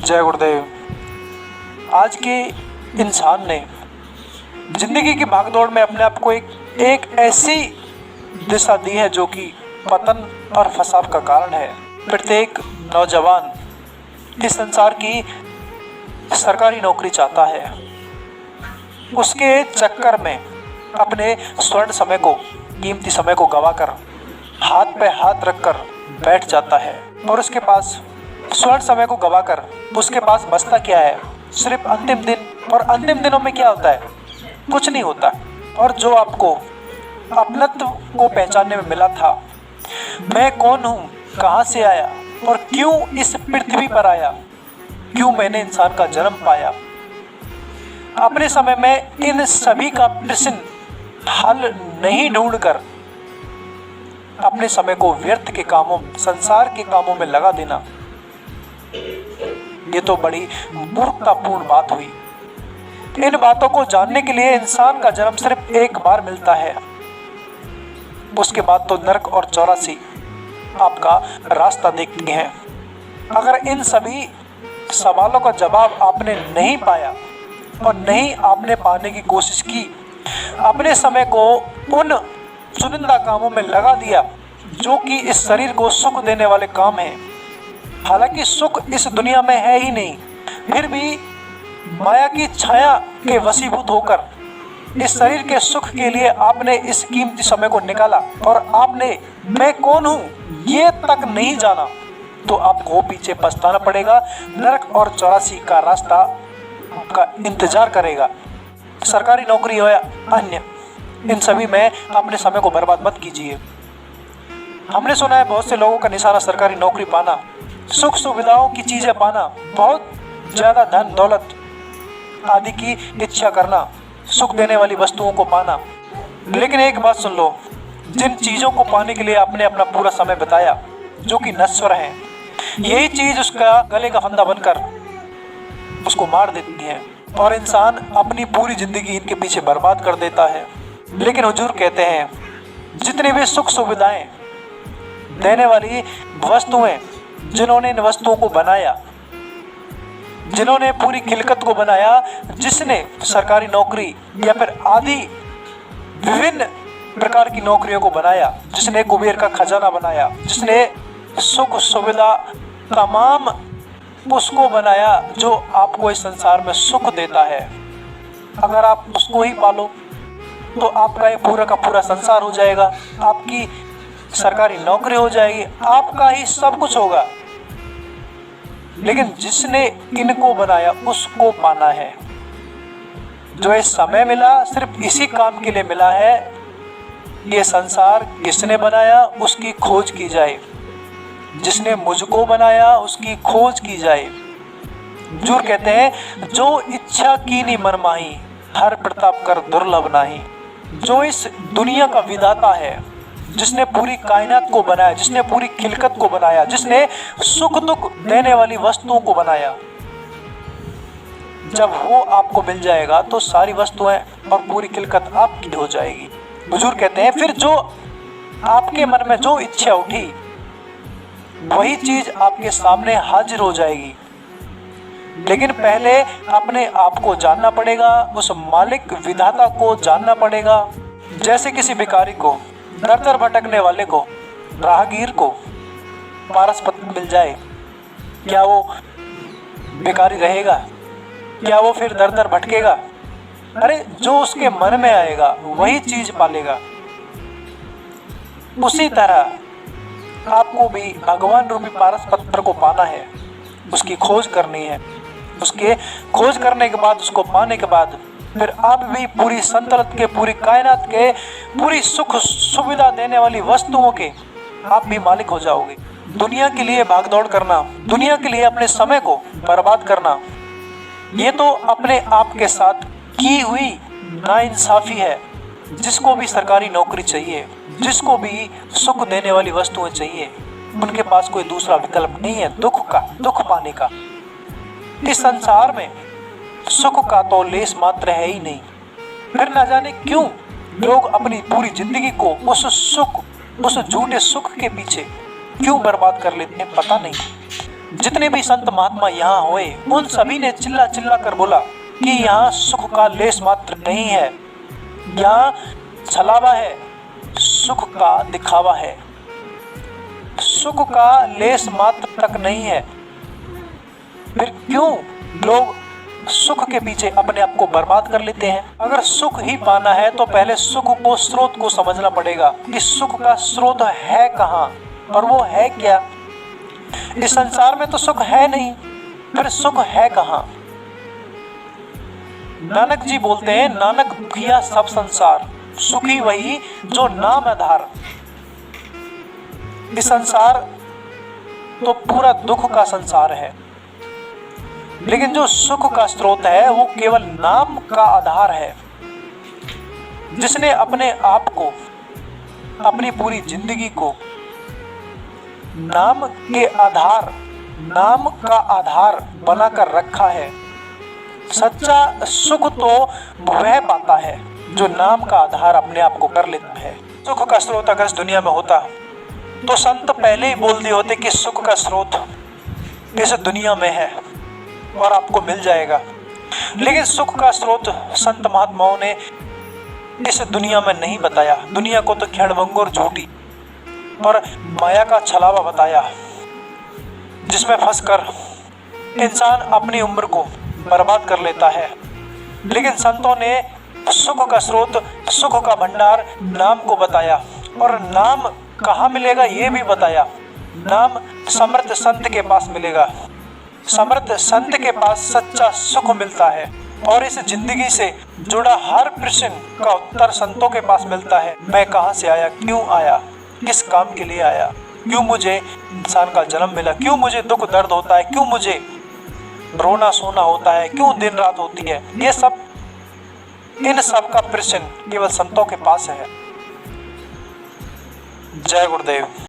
जय गुरुदेव। आज के इंसान ने जिंदगी की भागदौड़ में अपने आप को एक ऐसी दिशा दी है जो कि पतन और फसाव का कारण है। प्रत्येक नौजवान इस संसार की सरकारी नौकरी चाहता है। उसके चक्कर में अपने स्वर्ण समय को, कीमती समय को गवाकर हाथ पे हाथ रखकर बैठ जाता है और उसके पास स्वर्ण समय को गवाकर उसके पास बचता क्या है? सिर्फ अंतिम दिन। और अंतिम दिनों में क्या होता है? कुछ नहीं होता। और जो आपको अपनत्व को पहचानने में मिला था, मैं कौन हूँ, कहाँ से आया और क्यों इस पृथ्वी पर आया, क्यों मैंने इंसान का जन्म पाया, अपने समय में इन सभी का प्रश्न हल नहीं ढूंढकर अपने समय को व्यर्थ के कामों, संसार के कामों में लगा देना, ये तो बड़ी मूर्खतापूर्ण बात हुई। इन बातों को जानने के लिए इंसान का जन्म सिर्फ एक बार मिलता है। उसके बाद तो नरक और 84 आपका रास्ता देखते हैं। अगर इन सभी सवालों का जवाब आपने नहीं पाया और नहीं आपने पाने की कोशिश की, अपने समय को उन चुनिंदा कामों में लगा दिया जो कि इस शरीर को सुख देने वाले काम हैं। हालांकि सुख इस दुनिया में है ही नहीं, फिर भी माया की छाया के वशीभूत होकर इस शरीर के सुख के लिए आपने इस कीमती समय को निकाला और आपने मैं कौन हूँ ये तक नहीं जाना, तो आपको पीछे पछताना पड़ेगा। नरक और 84 का रास्ता आपका इंतजार करेगा। सरकारी नौकरी हो या अन्य, इन सभी में अपने समय को बर्बाद मत कीजिए। हमने सुना है बहुत से लोगों का निशाना सरकारी नौकरी पाना, सुख सुविधाओं की चीजें पाना, बहुत ज्यादा धन दौलत आदि की इच्छा करना, सुख देने वाली वस्तुओं को पाना। लेकिन एक बात सुन लो, जिन चीजों को पाने के लिए आपने अपना पूरा समय बिताया जो कि नश्वर है, यही चीज उसका गले का फंदा बनकर उसको मार देती है और इंसान अपनी पूरी जिंदगी इनके पीछे बर्बाद कर देता है। लेकिन हुजूर कहते हैं, जितनी भी सुख सुविधाएं देने वाली वस्तुएं, जिन्होंने इन वस्तुओं को बनाया, जिन्होंने पूरी खिलकत को बनाया, जिसने सरकारी नौकरी या फिर आदि विभिन्न प्रकार की नौकरियों को बनाया, जिसने कुबेर का खजाना बनाया, जिसने सुख सुविधा तमाम उसको बनाया जो आपको इस संसार में सुख देता है, अगर आप उसको ही पालो तो आपका ये पूरा का पूरा संसार हो जाएगा, आपकी सरकारी नौकरी हो जाएगी, आपका ही सब कुछ होगा। लेकिन जिसने इनको बनाया उसको पाना है। जो ये समय मिला सिर्फ इसी काम के लिए मिला है। ये संसार किसने बनाया उसकी खोज की जाए, जिसने मुझको बनाया उसकी खोज की जाए। हुजूर कहते हैं, जो इच्छा कीनी मनमाही, हर प्रताप कर दुर्लभ नाही। जो इस दुनिया का विधाता है, जिसने पूरी कायनात को बनाया, जिसने पूरी खिलकत को बनाया, जिसने सुख दुख देने वाली वस्तुओं को बनाया, जब वो आपको मिल जाएगा तो सारी वस्तुएं और पूरी खिलकत आपकी हो जाएगी। हुजूर कहते हैं, फिर जो आपके मन में जो इच्छा उठी वही चीज आपके सामने हाजिर हो जाएगी। लेकिन पहले अपने आप को जानना पड़ेगा, उस मालिक विधाता को जानना पड़ेगा। जैसे किसी भिखारी को, दर दर भटकने वाले को, राहगीर को पारस पत्र मिल जाए, क्या वो भिखारी रहेगा? क्या वो फिर दर दर भटकेगा? अरे जो उसके मन में आएगा वही चीज पालेगा। उसी तरह आपको भी भगवान रूपी पारस पत्र को पाना है, उसकी खोज करनी है। उसके खोज करने के बाद, उसको पाने के बाद फिर आप भी पूरी संतलत के, पूरी कायनात के, पूरी सुख सुविधा देने वाली वस्तुओं के आप भी मालिक हो जाओगे। दुनिया के लिए भागदौड़ करना, दुनिया के लिए अपने समय को बर्बाद करना, ये तो अपने आप के साथ की हुई नाइंसाफी है। जिसको भी सरकारी नौकरी चाहिए, जिसको भी सुख देने वाली वस्तुएं चाहिए, उनके पास कोई दूसरा विकल्प नहीं है दुख पाने का। इस संसार में सुख का तो लेस मात्र है ही नहीं। फिर न जाने क्यों लोग अपनी पूरी जिंदगी को उस झूठे सुख के पीछे क्यों बर्बाद कर लेते हैं, पता नहीं। जितने भी संत महात्मा यहाँ हुए उन सभी ने चिल्ला चिल्ला कर बोला कि यहाँ सुख का लेस मात्र नहीं है, यहाँ छलावा है, सुख का दिखावा है, सुख का लेस मात्र तक नहीं है। फिर क्यों लोग सुख के पीछे अपने आप को बर्बाद कर लेते हैं? अगर सुख ही पाना है तो पहले सुख को, स्रोत को समझना पड़ेगा कि सुख का स्रोत है कहाँ और वो है क्या। इस संसार में तो सुख है नहीं, फिर सुख है कहाँ? नानक जी बोलते हैं, नानक भूखिया सब संसार, सुखी वही जो नाम आधार। इस संसार तो पूरा दुख का संसार है, लेकिन जो सुख का स्रोत है वो केवल नाम का आधार है। जिसने अपने आप को, अपनी पूरी जिंदगी को नाम के आधार, नाम का आधार बनाकर रखा है, सच्चा सुख तो वह पाता है जो नाम का आधार अपने आप को कर लेता है। सुख का स्रोत अगर इस दुनिया में होता तो संत पहले ही बोल दिए होते कि सुख का स्रोत इस दुनिया में है और आपको मिल जाएगा। लेकिन सुख का स्रोत संत महात्माओं ने इस दुनिया में नहीं बताया। दुनिया को तो क्षणभंगुर झूठी और माया का छलावा बताया, जिसमें फंसकर इंसान अपनी उम्र को बर्बाद कर लेता है। लेकिन संतों ने सुख का स्रोत, सुख का भंडार नाम को बताया, और नाम कहाँ मिलेगा ये भी बताया। नाम समर्थ संत के पास मिलेगा। समर्थ संत के पास सच्चा सुख मिलता है, और इस जिंदगी से जुड़ा हर प्रश्न का उत्तर संतों के पास मिलता है। मैं कहाँ से आया, क्यों आया, किस काम के लिए आया, क्यों मुझे इंसान का जन्म मिला, क्यों मुझे दुख दर्द होता है, क्यों मुझे रोना सोना होता है, क्यों दिन रात होती है। ये सब, इन सब का प्रश्न केवल संतों के पास है। जय गुरुदेव।